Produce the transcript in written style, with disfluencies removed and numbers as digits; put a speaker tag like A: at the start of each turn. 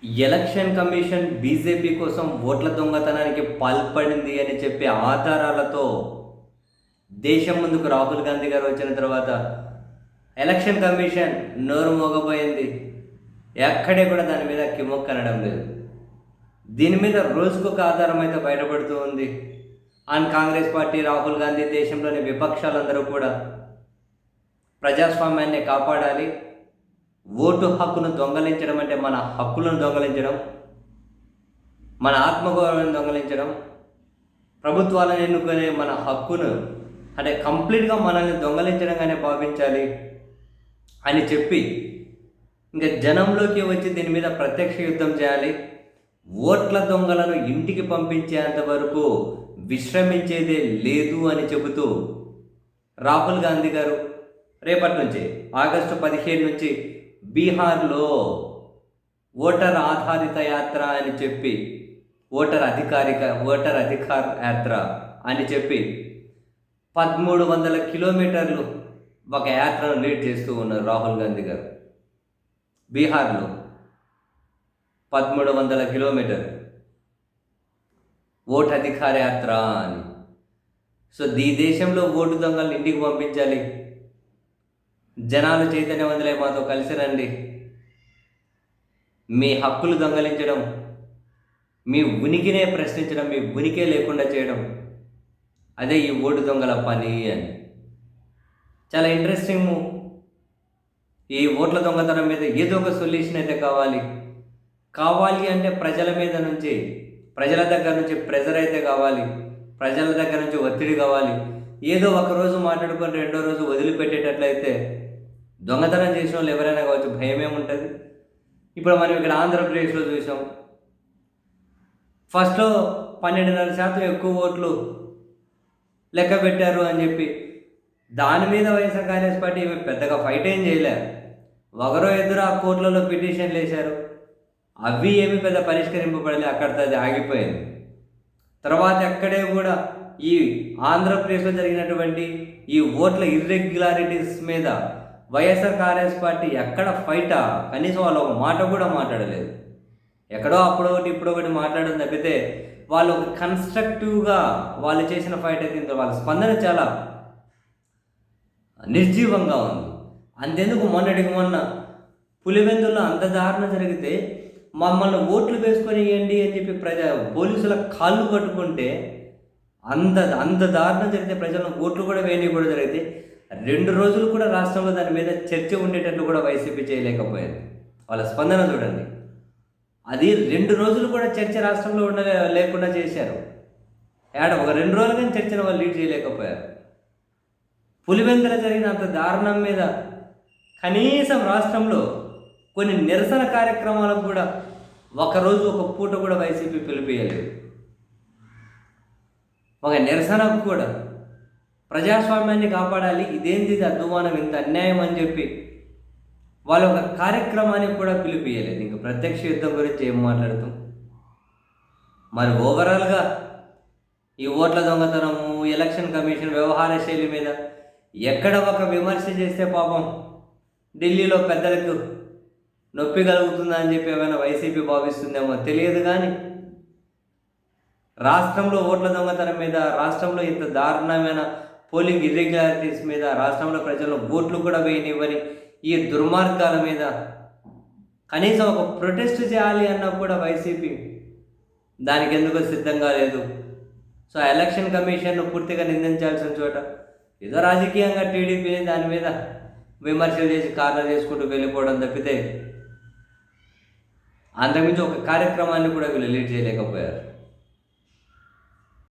A: Election commission BJP కోసం ఓట్ల దొంగతనానికి పాల్పడింది అని చెప్పే ఆధారాలతో దేశం ముందుకు రాహుల్ గాంధీ గారు వచ్చిన తర్వాత ఎలక్షన్ కమిషన్ నోరు మోగబోయింది. ఎక్కడే కూడా దాని మీద కిమ్మొక్కనడం లేదు. దీని మీద రోజుకొక ఆధారం అయితే బయటపడుతూ ఉంది. అండ్ కాంగ్రెస్ పార్టీ, రాహుల్ గాంధీ, దేశంలోని విపక్షాలందరూ కూడా ప్రజాస్వామ్యాన్ని కాపాడాలి, ఓటు హక్కును దొంగలించడం అంటే మన హక్కులను దొంగలించడం, మన ఆత్మగౌరవాన్ని దొంగలించడం, ప్రభుత్వాలను ఎన్నుకునే మన హక్కును అంటే కంప్లీట్గా మనల్ని దొంగలించడంగానే భావించాలి అని చెప్పి ఇంకా జనంలోకి వచ్చి దీని మీద ప్రత్యక్ష యుద్ధం చేయాలి. ఓట్ల దొంగలను ఇంటికి పంపించేంత వరకు విశ్రమించేదే లేదు అని చెబుతూ రాహుల్ గాంధీ గారు రేపటి నుంచి ఆగస్టు 17 నుంచి బీహార్లో ఓటర్ ఆధారిత యాత్ర అని చెప్పి ఓటర్ అధికార్ యాత్ర అని చెప్పి 1300 కిలోమీటర్లు ఒక యాత్రను లీడ్ చేస్తూ ఉన్నారు రాహుల్ గాంధీ గారు. బీహార్లో 1300 కిలోమీటర్లు ఓటు అధికార యాత్ర అని. సో ఈ దేశంలో ఓటు దొంగలను ఇంటికి పంపించాలి. జనాలు చైతన్యవంతులై మాతో కలిసి రండి. మీ హక్కులు దొంగలించడం, మీ ఉనికినే ప్రశ్నించడం, మీ ఉనికే లేకుండా చేయడం, అదే ఈ ఓటు దొంగల పని అని. చాలా ఇంట్రెస్టింగ్. ఈ ఓట్ల దొంగతనం మీద ఏదో ఒక సొల్యూషన్ అయితే కావాలి అంటే ప్రజల దగ్గర నుంచి ప్రెజర్ అయితే కావాలి, ప్రజల దగ్గర నుంచి ఒత్తిడి కావాలి. ఏదో ఒకరోజు మాట్లాడుకొని రెండో రోజు వదిలిపెట్టేటట్లయితే దొంగతనం చేసిన వాళ్ళు ఎవరైనా కావచ్చు, భయం ఏముంటుంది. ఇప్పుడు మనం ఇక్కడ ఆంధ్రప్రదేశ్లో చూసాం. ఫస్ట్లో 12.5% ఎక్కువ ఓట్లు లెక్క పెట్టారు అని చెప్పి దాని మీద వైఎస్ఆర్ కాంగ్రెస్ పార్టీ పెద్దగా ఫైట్ ఏం చేయలేరు. ఒకరో ఇద్దరు ఆ కోర్టులలో పిటిషన్లు వేశారు, అవి ఏమి పెద్ద పరిష్కరింపబడలే, అక్కడితో అది ఆగిపోయింది. తర్వాత ఎక్కడే కూడా ఈ ఆంధ్రప్రదేశ్లో జరిగినటువంటి ఈ ఓట్ల ఇర్రెగ్యులారిటీస్ మీద వైఎస్ఆర్ కాంగ్రెస్ పార్టీ ఎక్కడ కనీసం వాళ్ళు ఒక మాట కూడా మాట్లాడలేదు. ఎక్కడో అప్పుడొకటి ఇప్పుడొకటి మాట్లాడడం తప్పితే వాళ్ళు ఒక కన్స్ట్రక్టివ్గా వాళ్ళు చేసిన ఫైట్ అయితే వాళ్ళ స్పందన చాలా నిర్జీవంగా ఉంది. అంతెందుకు మొన్న పులివెందుల్లో అంత దారుణ జరిగితే మమ్మల్ని ఓట్లు వేసుకొని ఇవ్వండి అని చెప్పి పోలీసుల కాళ్ళు పట్టుకుంటే అంత దారుణం జరిగితే ప్రజలను ఓట్లు కూడా వేయని జరిగితే 2 రోజులు కూడా రాష్ట్రంలో దాని మీద చర్చ ఉండేటట్లు కూడా వైసీపీ చేయలేకపోయింది. వాళ్ళ స్పందన చూడండి. అది 2 రోజులు కూడా చర్చ రాష్ట్రంలో లేకుండా చేశారు. ఒక 2 రోజులు కానీ చర్చను వాళ్ళు లీడ్ చేయలేకపోయారు. పులివెందుల జరిగిన అంత దారుణం మీద కనీసం రాష్ట్రంలో కొన్ని నిరసన కార్యక్రమాలకు కూడా ఒకరోజు ఒక పూట కూడా వైసీపీ పిలిపియలేదు. ఒక నిరసనకు కూడా ప్రజాస్వామ్యాన్ని కాపాడాలి, ఇదేంది అద్దుమానం, ఇంత అన్యాయం అని చెప్పి వాళ్ళు ఒక కార్యక్రమానికి కూడా పిలిపియలేదు. ఇంకా ప్రత్యక్ష యుద్ధం గురించి ఏం మాట్లాడుతాం. మరి ఓవరాల్గా ఈ ఓట్ల దొంగతనము, ఎలక్షన్ కమిషన్ వ్యవహార శైలి మీద ఎక్కడ ఒక విమర్శ చేస్తే పాపం ఢిల్లీలో పెద్దలకు నొప్పి కలుగుతుందా అని చెప్పి ఏమైనా వైసీపీ భావిస్తుందేమో తెలియదు. కానీ రాష్ట్రంలో ఓట్ల దొంగతనం మీద, రాష్ట్రంలో ఇంత దారుణమైన పోలింగ్ ఇర్రెగ్యులారిటీస్ మీద, రాష్ట్రంలో ప్రజలను ఓట్లు కూడా వేయనివ్వని ఈ దుర్మార్గాల మీద కనీసం ఒక ప్రొటెస్ట్ చేయాలి అన్నా కూడా వైసీపీ దానికి ఎందుకో సిద్ధంగా లేదు. సో ఎలక్షన్ కమిషన్ను పూర్తిగా నిందించాల్సిన చోట ఏదో రాజకీయంగా టీడీపీని దాని మీద విమర్శలు చేసి కార్నర్ చేసుకుంటూ వెళ్ళిపోవడం తప్పితే అంతకుమించి ఒక కార్యక్రమాన్ని కూడా వీళ్ళు లీడ్ చేయలేకపోయారు.